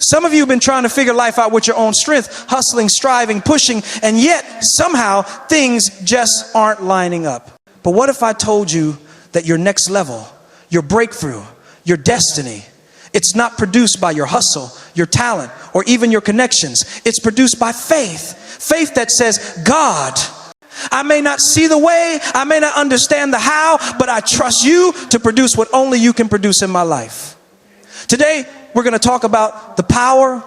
Some of you have been trying to figure life out with your own strength, hustling, striving, pushing, and yet somehow things just aren't lining up. But what if I told you that your next level, your breakthrough, your destiny, it's not produced by your hustle, your talent, or even your connections. It's produced by faith. Faith that says, God, I may not see the way, I may not understand the how, but I trust you to produce what only you can produce in my life. Today, we're going to talk about the power,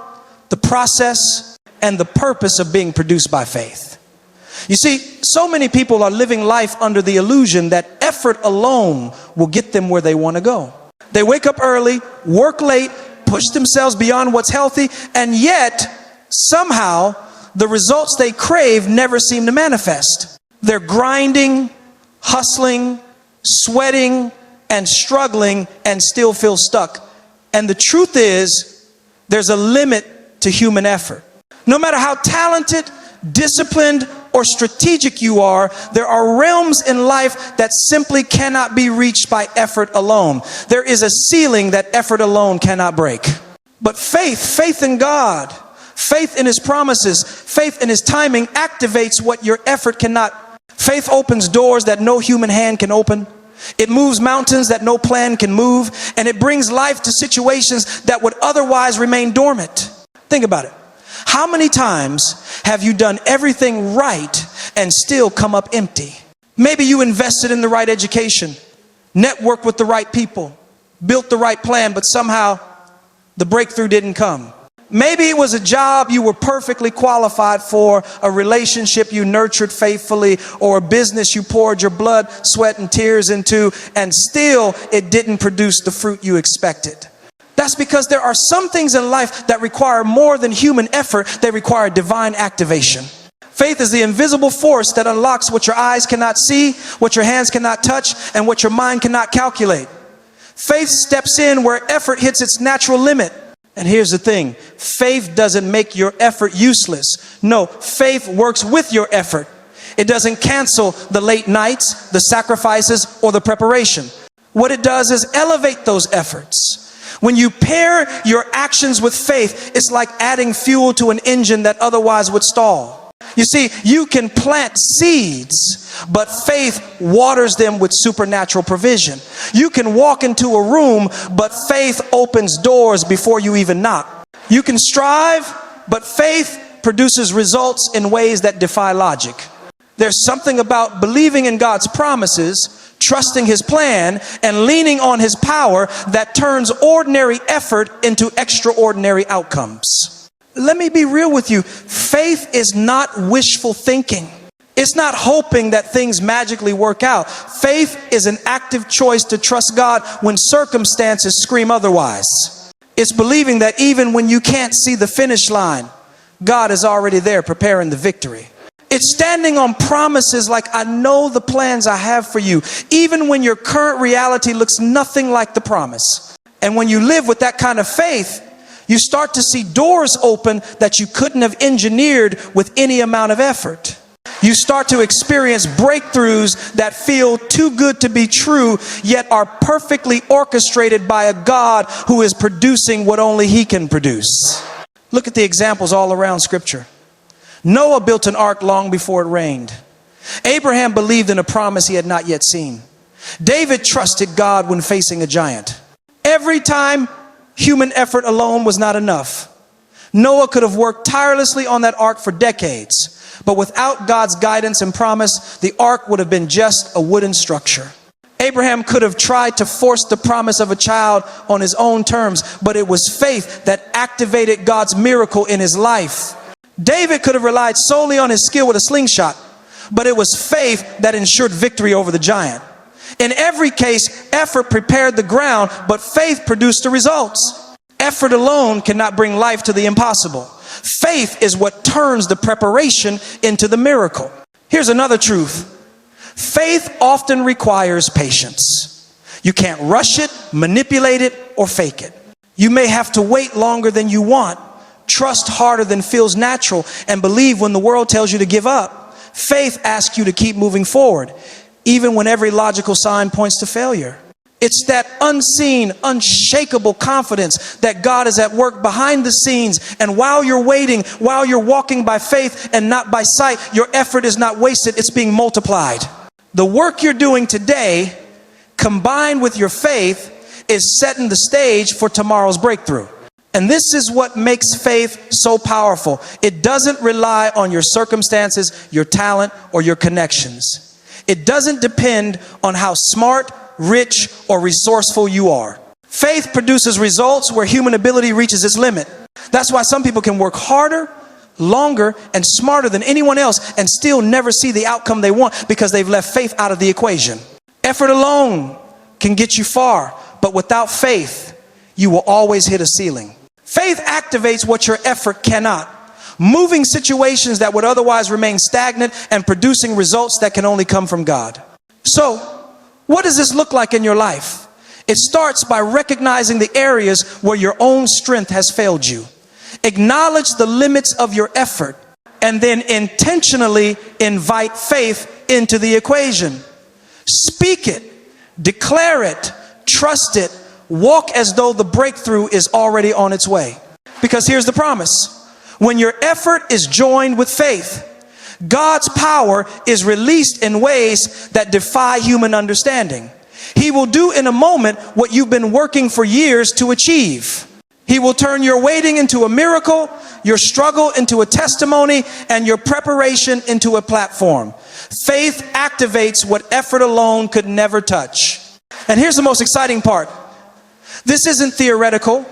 the process, and the purpose of being produced by faith. You see, so many people are living life under the illusion that effort alone will get them where they want to go. They wake up early, work late, push themselves beyond what's healthy, and yet somehow the results they crave never seem to manifest. They're grinding, hustling, sweating, and struggling, and still feel stuck. And the truth is, there's a limit to human effort. No matter how talented, disciplined, or strategic you are, there are realms in life that simply cannot be reached by effort alone. There is a ceiling that effort alone cannot break. But faith in God, faith in His promises, faith in His timing activates what your effort cannot. Faith opens doors that no human hand can open. It moves mountains that no plan can move, and it brings life to situations that would otherwise remain dormant. Think about it. How many times have you done everything right and still come up empty? Maybe you invested in the right education, networked with the right people, built the right plan, but somehow the breakthrough didn't come. Maybe it was a job you were perfectly qualified for, a relationship you nurtured faithfully, or a business you poured your blood, sweat, and tears into, and still it didn't produce the fruit you expected. That's because there are some things in life that require more than human effort. They require divine activation. Faith is the invisible force that unlocks what your eyes cannot see, what your hands cannot touch, and what your mind cannot calculate. Faith steps in where effort hits its natural limit. And here's the thing, faith doesn't make your effort useless. No, faith works with your effort. It doesn't cancel the late nights, the sacrifices, or the preparation. What it does is elevate those efforts. When you pair your actions with faith, it's like adding fuel to an engine that otherwise would stall. You see, you can plant seeds, but faith waters them with supernatural provision. You can walk into a room, but faith opens doors before you even knock. You can strive, but faith produces results in ways that defy logic. There's something about believing in God's promises, trusting His plan, and leaning on His power that turns ordinary effort into extraordinary outcomes. Let me be real with you. Faith is not wishful thinking. It's not hoping that things magically work out. Faith is an active choice to trust God when circumstances scream otherwise. It's believing that even when you can't see the finish line, God is already there preparing the victory. It's standing on promises like, I know the plans I have for you, even when your current reality looks nothing like the promise. And when you live with that kind of faith, you start to see doors open that you couldn't have engineered with any amount of effort. You start to experience breakthroughs that feel too good to be true, yet are perfectly orchestrated by a God who is producing what only He can produce. Look at the examples all around Scripture. Noah built an ark long before it rained. Abraham believed in a promise he had not yet seen. David trusted God when facing a giant. Every time human effort alone was not enough. Noah could have worked tirelessly on that ark for decades, but without God's guidance and promise, the ark would have been just a wooden structure. Abraham could have tried to force the promise of a child on his own terms, but it was faith that activated God's miracle in his life. David could have relied solely on his skill with a slingshot, but it was faith that ensured victory over the giant. In every case, effort prepared the ground, but faith produced the results. Effort alone cannot bring life to the impossible. Faith is what turns the preparation into the miracle. Here's another truth. Faith often requires patience. You can't rush it, manipulate it, or fake it. You may have to wait longer than you want, trust harder than feels natural, and believe when the world tells you to give up. Faith asks you to keep moving forward, even when every logical sign points to failure. It's that unseen, unshakable confidence that God is at work behind the scenes. And while you're waiting, while you're walking by faith and not by sight, your effort is not wasted. It's being multiplied. The work you're doing today, combined with your faith, is setting the stage for tomorrow's breakthrough. And this is what makes faith so powerful. It doesn't rely on your circumstances, your talent, or your connections. It doesn't depend on how smart, rich, or resourceful you are. Faith produces results where human ability reaches its limit. That's why some people can work harder, longer, and smarter than anyone else and still never see the outcome they want because they've left faith out of the equation. Effort alone can get you far, but without faith, you will always hit a ceiling. Faith activates what your effort cannot, moving situations that would otherwise remain stagnant and producing results that can only come from God. So, what does this look like in your life? It starts by recognizing the areas where your own strength has failed you. Acknowledge the limits of your effort and then intentionally invite faith into the equation. Speak it, declare it, trust it, walk as though the breakthrough is already on its way. Because here's the promise. When your effort is joined with faith, God's power is released in ways that defy human understanding. He will do in a moment what you've been working for years to achieve. He will turn your waiting into a miracle, your struggle into a testimony, and your preparation into a platform. Faith activates what effort alone could never touch. And here's the most exciting part. This isn't theoretical.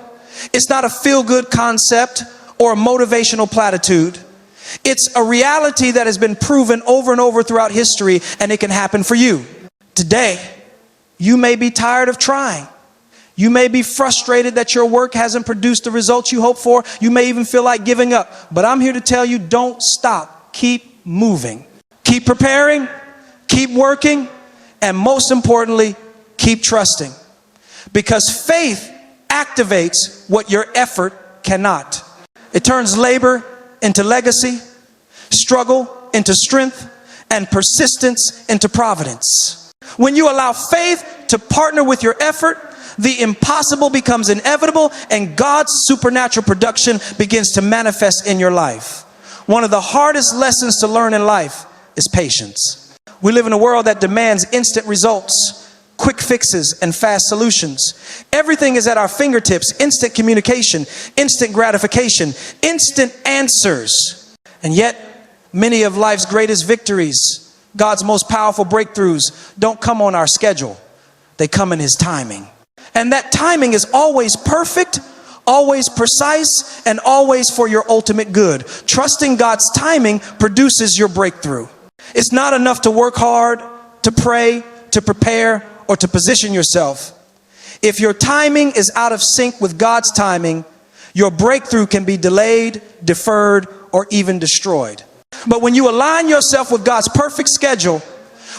It's not a feel-good concept or a motivational platitude. It's a reality that has been proven over and over throughout history, and it can happen for you. Today, you may be tired of trying. You may be frustrated that your work hasn't produced the results you hoped for. You may even feel like giving up. But I'm here to tell you, don't stop. Keep moving. Keep preparing. Keep working. And most importantly, keep trusting. Because faith activates what your effort cannot. It turns labor into legacy, struggle into strength, and persistence into providence. When you allow faith to partner with your effort, the impossible becomes inevitable and God's supernatural production begins to manifest in your life. One of the hardest lessons to learn in life is patience. We live in a world that demands instant results, quick fixes, and fast solutions. Everything is at our fingertips. Instant communication, instant gratification, instant answers. And yet, many of life's greatest victories, God's most powerful breakthroughs, don't come on our schedule. They come in His timing. And that timing is always perfect, always precise, and always for your ultimate good. Trusting God's timing produces your breakthrough. It's not enough to work hard, to pray, to prepare, or to position yourself. If your timing is out of sync with God's timing, your breakthrough can be delayed, deferred, or even destroyed. But when you align yourself with God's perfect schedule,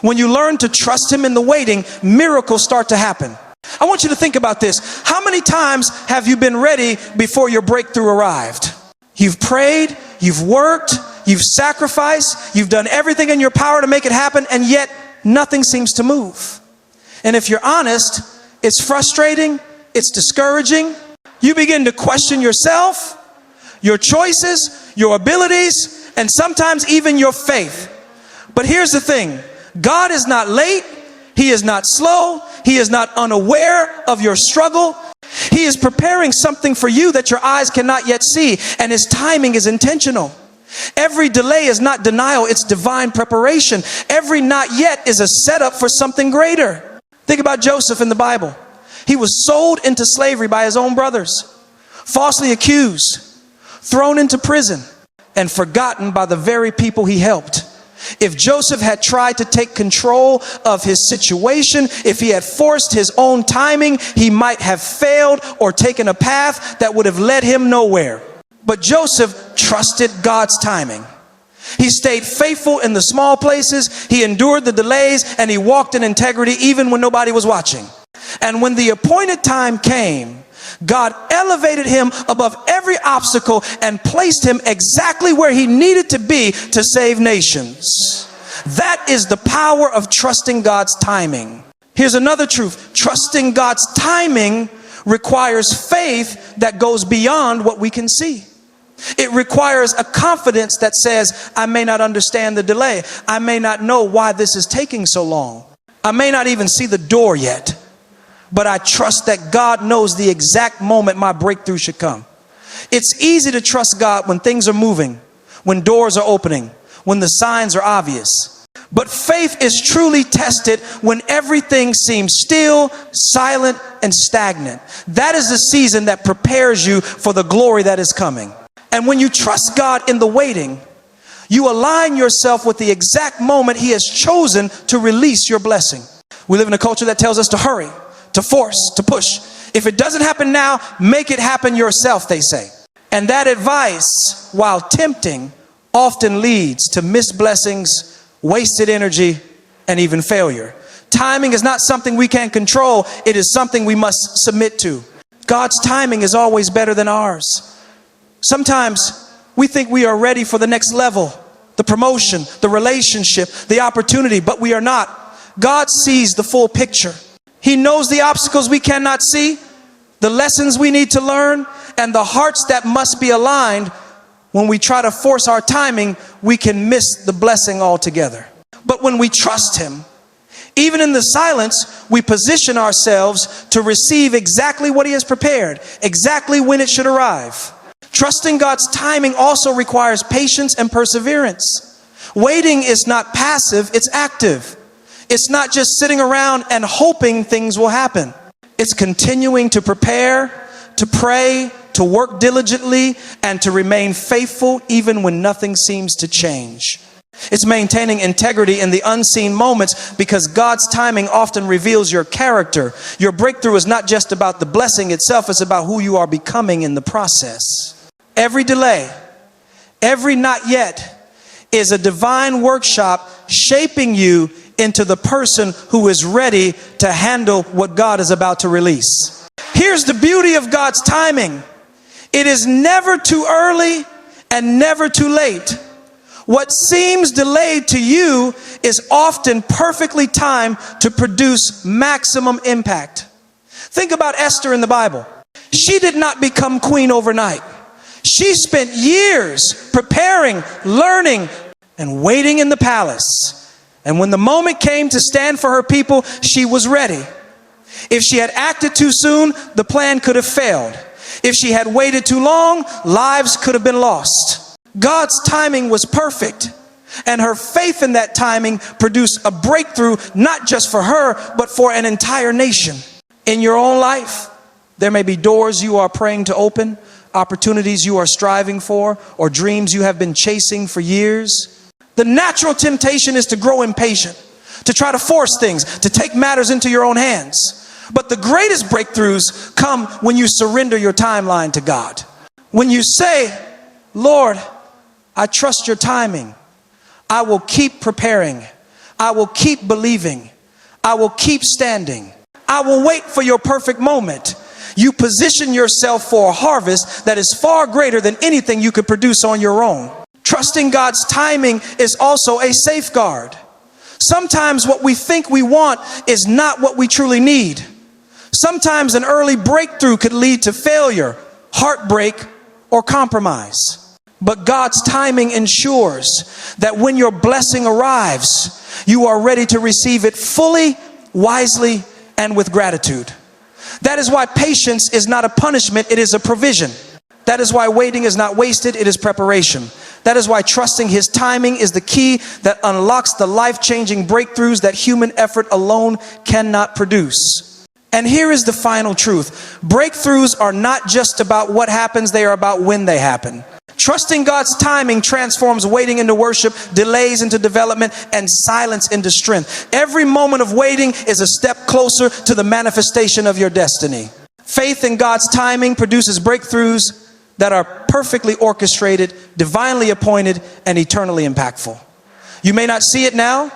when you learn to trust Him in the waiting, miracles start to happen. I want you to think about this. How many times have you been ready before your breakthrough arrived? You've prayed, you've worked, you've sacrificed, you've done everything in your power to make it happen, and yet nothing seems to move. And if you're honest, it's frustrating, it's discouraging. You begin to question yourself, your choices, your abilities, and sometimes even your faith. But here's the thing. God is not late. He is not slow. He is not unaware of your struggle. He is preparing something for you that your eyes cannot yet see, and His timing is intentional. Every delay is not denial, it's divine preparation. Every not yet is a setup for something greater. Think about Joseph in the Bible. He was sold into slavery by his own brothers, falsely accused, thrown into prison, and forgotten by the very people he helped. If Joseph had tried to take control of his situation, if he had forced his own timing, he might have failed or taken a path that would have led him nowhere. But Joseph trusted God's timing. He stayed faithful in the small places, he endured the delays, and he walked in integrity even when nobody was watching. And when the appointed time came, God elevated him above every obstacle and placed him exactly where he needed to be to save nations. That is the power of trusting God's timing. Here's another truth. Trusting God's timing requires faith that goes beyond what we can see. It requires a confidence that says, I may not understand the delay. I may not know why this is taking so long. I may not even see the door yet, but I trust that God knows the exact moment my breakthrough should come. It's easy to trust God when things are moving, when doors are opening, when the signs are obvious. But faith is truly tested when everything seems still, silent, and stagnant. That is the season that prepares you for the glory that is coming. And when you trust God in the waiting, you align yourself with the exact moment He has chosen to release your blessing. We live in a culture that tells us to hurry, to force, to push. If it doesn't happen now, make it happen yourself, they say. And that advice, while tempting, often leads to missed blessings, wasted energy, and even failure. Timing is not something we can control. It is something we must submit to. God's timing is always better than ours. Sometimes we think we are ready for the next level, the promotion, the relationship, the opportunity, but we are not. God sees the full picture. He knows the obstacles we cannot see, the lessons we need to learn, and the hearts that must be aligned. When we try to force our timing, we can miss the blessing altogether. But when we trust Him, even in the silence, we position ourselves to receive exactly what He has prepared, exactly when it should arrive. Trusting God's timing also requires patience and perseverance. Waiting is not passive, it's active. It's not just sitting around and hoping things will happen. It's continuing to prepare, to pray, to work diligently, and to remain faithful even when nothing seems to change. It's maintaining integrity in the unseen moments, because God's timing often reveals your character. Your breakthrough is not just about the blessing itself, it's about who you are becoming in the process. Every delay, every not yet is a divine workshop shaping you into the person who is ready to handle what God is about to release. Here's the beauty of God's timing. It is never too early and never too late. What seems delayed to you is often perfectly timed to produce maximum impact. Think about Esther in the Bible. She did not become queen overnight. She spent years preparing, learning, and waiting in the palace. And when the moment came to stand for her people, she was ready. If she had acted too soon, the plan could have failed. If she had waited too long, lives could have been lost. God's timing was perfect, and her faith in that timing produced a breakthrough, not just for her, but for an entire nation. In your own life, there may be doors you are praying to open, opportunities you are striving for, or dreams you have been chasing for years. The natural temptation is to grow impatient, to try to force things, to take matters into your own hands. But the greatest breakthroughs come when you surrender your timeline to God. When you say, Lord, I trust your timing. I will keep preparing. I will keep believing. I will keep standing. I will wait for your perfect moment. You position yourself for a harvest that is far greater than anything you could produce on your own. Trusting God's timing is also a safeguard. Sometimes what we think we want is not what we truly need. Sometimes an early breakthrough could lead to failure, heartbreak, or compromise. But God's timing ensures that when your blessing arrives, you are ready to receive it fully, wisely, and with gratitude. That is why patience is not a punishment, it is a provision. That is why waiting is not wasted, it is preparation. That is why trusting His timing is the key that unlocks the life-changing breakthroughs that human effort alone cannot produce. And here is the final truth. Breakthroughs are not just about what happens, they are about when they happen. Trusting God's timing transforms waiting into worship, delays into development, and silence into strength. Every moment of waiting is a step closer to the manifestation of your destiny. Faith in God's timing produces breakthroughs that are perfectly orchestrated, divinely appointed, and eternally impactful. You may not see it now.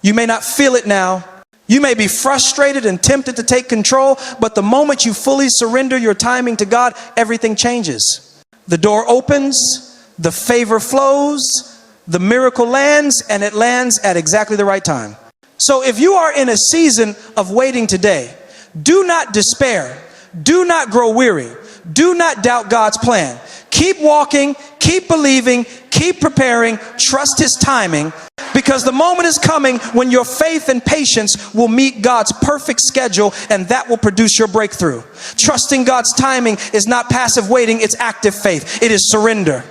You may not feel it now. You may be frustrated and tempted to take control, but the moment you fully surrender your timing to God, everything changes. The door opens, the favor flows, the miracle lands, and it lands at exactly the right time. So if you are in a season of waiting today, do not despair. Do not grow weary. Do not doubt God's plan. Keep walking, keep believing, keep preparing, trust His timing, because the moment is coming when your faith and patience will meet God's perfect schedule, and that will produce your breakthrough. Trusting God's timing is not passive waiting, it's active faith. It is surrender.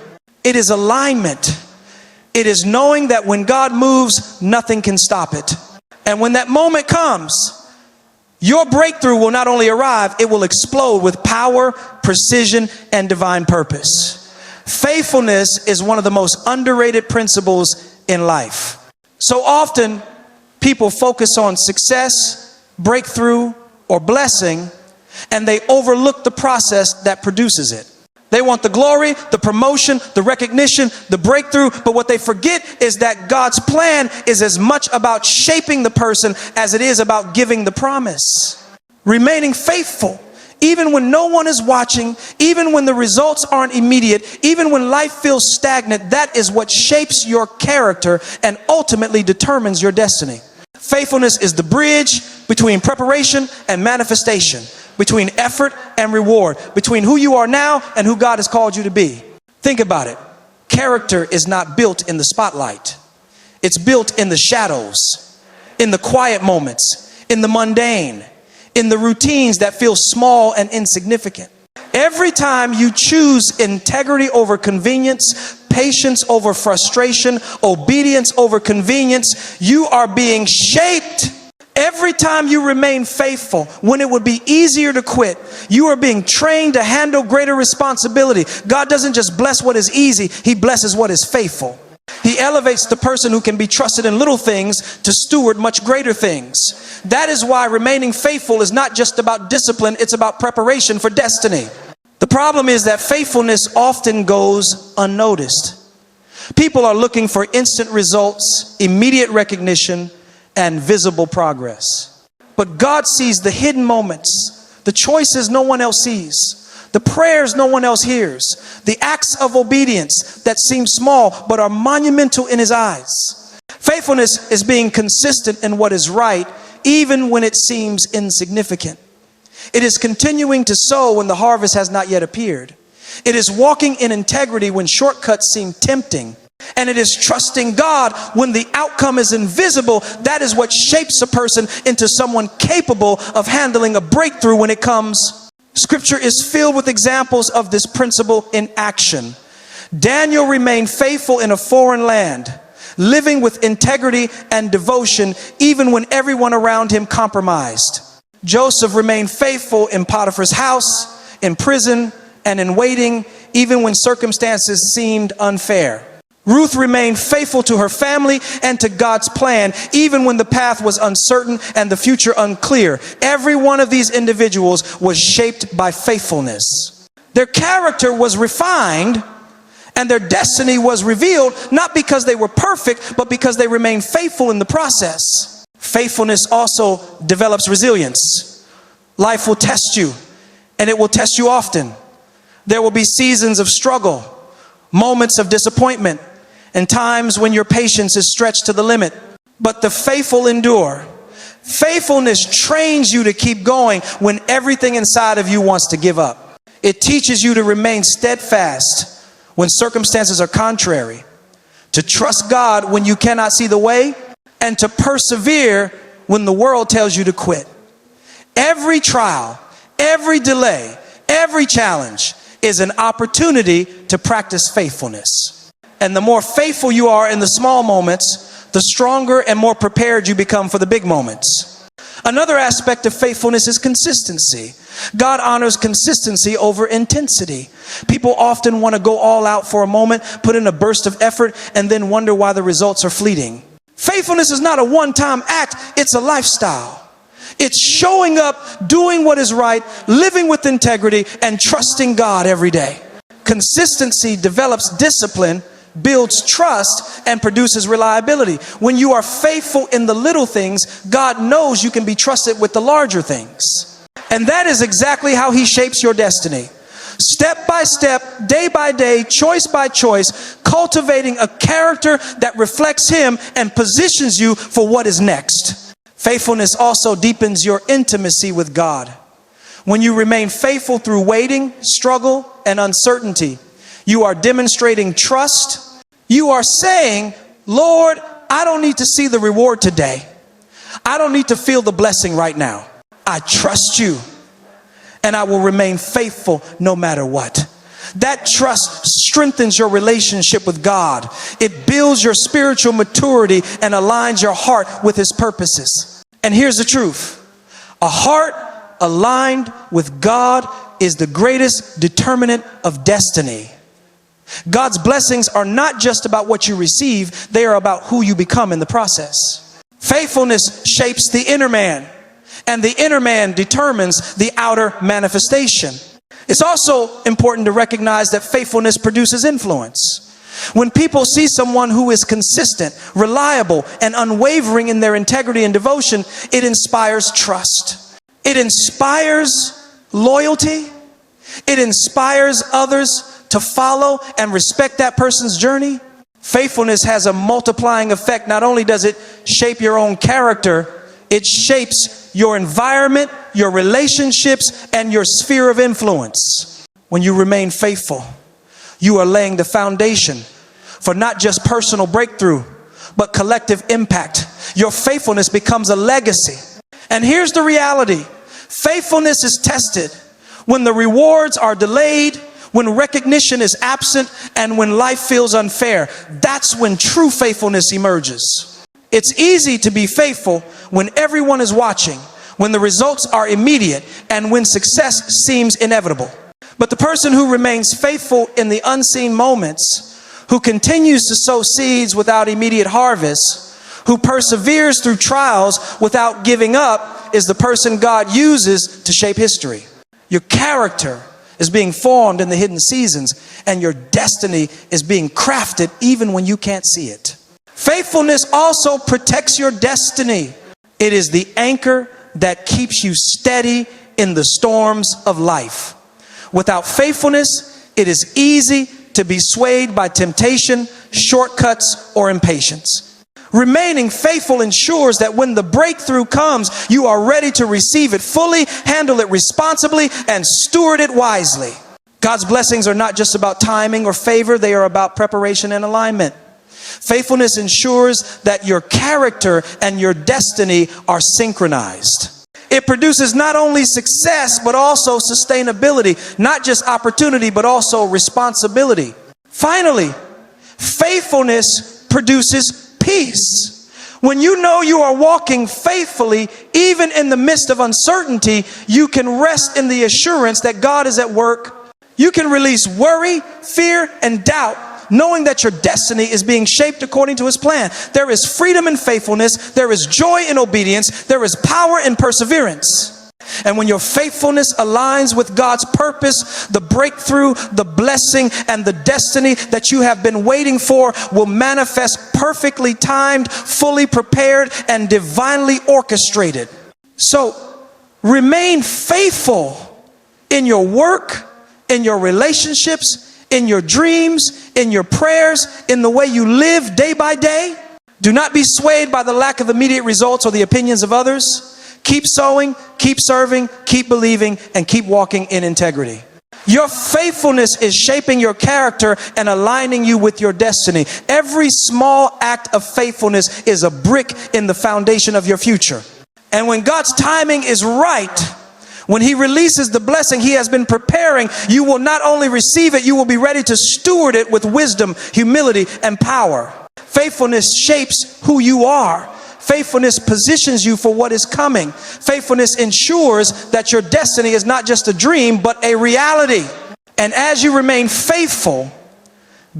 It is alignment. It is knowing that when God moves, nothing can stop it. And when that moment comes, your breakthrough will not only arrive, it will explode with power, precision, and divine purpose. Faithfulness is one of the most underrated principles in life. So often, people focus on success, breakthrough, or blessing, and they overlook the process that produces it. They want the glory, the promotion, the recognition, the breakthrough, but what they forget is that God's plan is as much about shaping the person as it is about giving the promise. Remaining faithful, even when no one is watching, even when the results aren't immediate, even when life feels stagnant, that is what shapes your character and ultimately determines your destiny. Faithfulness is the bridge between preparation and manifestation, between effort and reward, between who you are now and who God has called you to be. Think about it. Character is not built in the spotlight. It's built in the shadows, in the quiet moments, in the mundane, in the routines that feel small and insignificant. Every time you choose integrity over convenience, patience over frustration, obedience over convenience, you are being shaped. Every time you remain faithful when it would be easier to quit, you are being trained to handle greater responsibility. God doesn't just bless what is easy, He blesses what is faithful. He elevates the person who can be trusted in little things to steward much greater things. That is why remaining faithful is not just about discipline, it's about preparation for destiny. The problem is that faithfulness often goes unnoticed. People are looking for instant results, immediate recognition, and visible progress. But God sees the hidden moments, the choices no one else sees, the prayers no one else hears, the acts of obedience that seem small but are monumental in His eyes. Faithfulness is being consistent in what is right, even when it seems insignificant. It is continuing to sow when the harvest has not yet appeared. It is walking in integrity when shortcuts seem tempting. And it is trusting God when the outcome is invisible. That is what shapes a person into someone capable of handling a breakthrough when it comes. Scripture is filled with examples of this principle in action. Daniel remained faithful in a foreign land, living with integrity and devotion even when everyone around him compromised. Joseph remained faithful in Potiphar's house, in prison, and in waiting even when circumstances seemed unfair. Ruth remained faithful to her family and to God's plan, even when the path was uncertain and the future unclear. Every one of these individuals was shaped by faithfulness. Their character was refined and their destiny was revealed, not because they were perfect, but because they remained faithful in the process. Faithfulness also develops resilience. Life will test you, and it will test you often. There will be seasons of struggle, moments of disappointment, and times when your patience is stretched to the limit. But the faithful endure. Faithfulness trains you to keep going when everything inside of you wants to give up. It teaches you to remain steadfast when circumstances are contrary, to trust God when you cannot see the way, and to persevere when the world tells you to quit. Every trial, every delay, every challenge is an opportunity to practice faithfulness. And the more faithful you are in the small moments, the stronger and more prepared you become for the big moments. Another aspect of faithfulness is consistency. God honors consistency over intensity. People often want to go all out for a moment, put in a burst of effort, and then wonder why the results are fleeting. Faithfulness is not a one-time act, it's a lifestyle. It's showing up, doing what is right, living with integrity, and trusting God every day. Consistency develops discipline, builds trust, and produces reliability. When you are faithful in the little things, God knows you can be trusted with the larger things. And that is exactly how He shapes your destiny. Step by step, day by day, choice by choice, cultivating a character that reflects Him and positions you for what is next. Faithfulness also deepens your intimacy with God. When you remain faithful through waiting, struggle, and uncertainty, you are demonstrating trust. You are saying, Lord, I don't need to see the reward today. I don't need to feel the blessing right now. I trust you, and I will remain faithful no matter what. That trust strengthens your relationship with God. It builds your spiritual maturity and aligns your heart with His purposes. And here's the truth. A heart aligned with God is the greatest determinant of destiny. God's blessings are not just about what you receive, they are about who you become in the process. Faithfulness shapes the inner man, and the inner man determines the outer manifestation. It's also important to recognize that faithfulness produces influence. When people see someone who is consistent, reliable, and unwavering in their integrity and devotion, it inspires trust. It inspires loyalty. It inspires others to follow and respect that person's journey. Faithfulness has a multiplying effect. Not only does it shape your own character, it shapes your environment, your relationships, and your sphere of influence. When you remain faithful, you are laying the foundation for not just personal breakthrough, but collective impact. Your faithfulness becomes a legacy. And here's the reality. Faithfulness is tested when the rewards are delayed, when recognition is absent, and when life feels unfair. That's when true faithfulness emerges. It's easy to be faithful when everyone is watching, when the results are immediate, and when success seems inevitable. But the person who remains faithful in the unseen moments, who continues to sow seeds without immediate harvest, who perseveres through trials without giving up, is the person God uses to shape history. Your character is being formed in the hidden seasons, and your destiny is being crafted even when you can't see it. Faithfulness also protects your destiny. It is the anchor that keeps you steady in the storms of life. Without faithfulness, it is easy to be swayed by temptation, shortcuts, or impatience. Remaining faithful ensures that when the breakthrough comes, you are ready to receive it fully, handle it responsibly, and steward it wisely. God's blessings are not just about timing or favor, they are about preparation and alignment. Faithfulness ensures that your character and your destiny are synchronized. It produces not only success, but also sustainability, not just opportunity, but also responsibility. Finally, faithfulness produces peace. When you know you are walking faithfully, even in the midst of uncertainty, you can rest in the assurance that God is at work. You can release worry, fear, and doubt, knowing that your destiny is being shaped according to His plan. There is freedom in faithfulness. There is joy in obedience. There is power in perseverance. And when your faithfulness aligns with God's purpose, the breakthrough, the blessing, and the destiny that you have been waiting for will manifest perfectly timed, fully prepared, and divinely orchestrated. So remain faithful in your work, in your relationships, in your dreams, in your prayers, in the way you live day by day. Do not be swayed by the lack of immediate results or the opinions of others. Keep sowing, keep serving, keep believing, and keep walking in integrity. Your faithfulness is shaping your character and aligning you with your destiny. Every small act of faithfulness is a brick in the foundation of your future. And when God's timing is right, when He releases the blessing He has been preparing, you will not only receive it, you will be ready to steward it with wisdom, humility, and power. Faithfulness shapes who you are. Faithfulness positions you for what is coming. Faithfulness ensures that your destiny is not just a dream, but a reality. And as you remain faithful,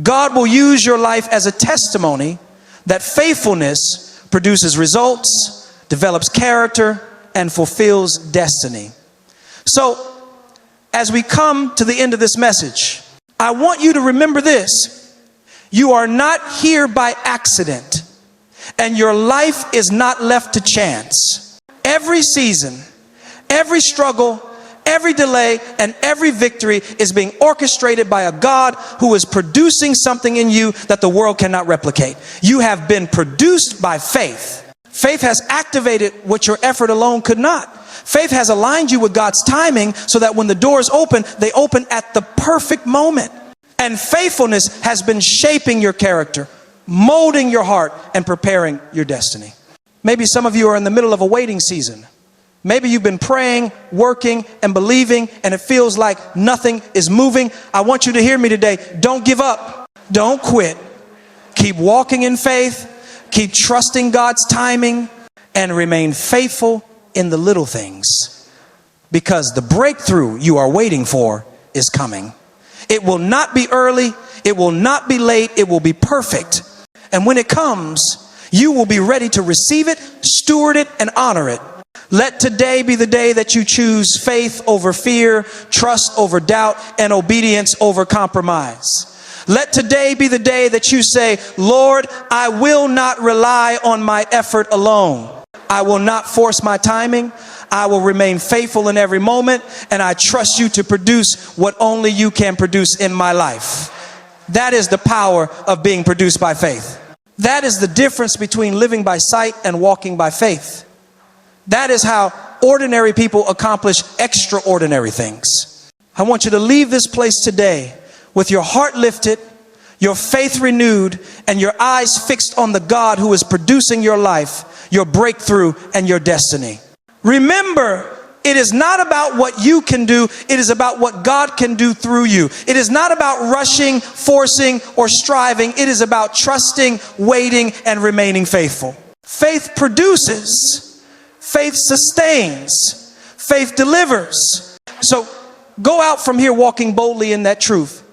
God will use your life as a testimony that faithfulness produces results, develops character, and fulfills destiny. So, as we come to the end of this message, I want you to remember this. You are not here by accident. And your life is not left to chance. Every season, every struggle, Every delay and every victory is being orchestrated by a God who is producing something in you that the world cannot replicate. You have been produced by faith. Faith has activated what your effort alone could not. Faith has aligned you with God's timing so that when the doors open, they open at the perfect moment. And faithfulness has been shaping your character, molding your heart, and preparing your destiny. Maybe some of you are in the middle of a waiting season. Maybe you've been praying, working, and believing, and it feels like nothing is moving. I want you to hear me today. Don't give up. Don't quit. Keep walking in faith. Keep trusting God's timing, and remain faithful in the little things, because the breakthrough you are waiting for is coming. It will not be early. It will not be late. It will be perfect. And when it comes, you will be ready to receive it, steward it, and honor it. Let today be the day that you choose faith over fear, trust over doubt, and obedience over compromise. Let today be the day that you say, Lord, I will not rely on my effort alone. I will not force my timing. I will remain faithful in every moment, and I trust you to produce what only you can produce in my life. That is the power of being produced by faith. That is the difference between living by sight and walking by faith. That is how ordinary people accomplish extraordinary things. I want you to leave this place today with your heart lifted, your faith renewed, and your eyes fixed on the God who is producing your life, your breakthrough, and your destiny. Remember, it is not about what you can do. It is about what God can do through you. It is not about rushing, forcing, or striving. It is about trusting, waiting, and remaining faithful. Faith produces. Faith sustains. Faith delivers. So go out from here walking boldly in that truth.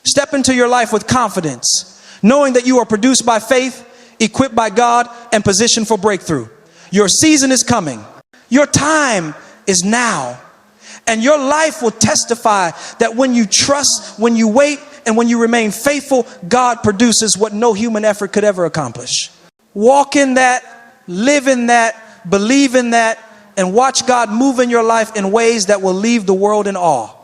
Step into your life with confidence, knowing that you are produced by faith, equipped by God, and positioned for breakthrough. Your season is coming. Your time is now. And your life will testify that when you trust, when you wait, and when you remain faithful, God produces what no human effort could ever accomplish. Walk in that, live in that, believe in that, and watch God move in your life in ways that will leave the world in awe.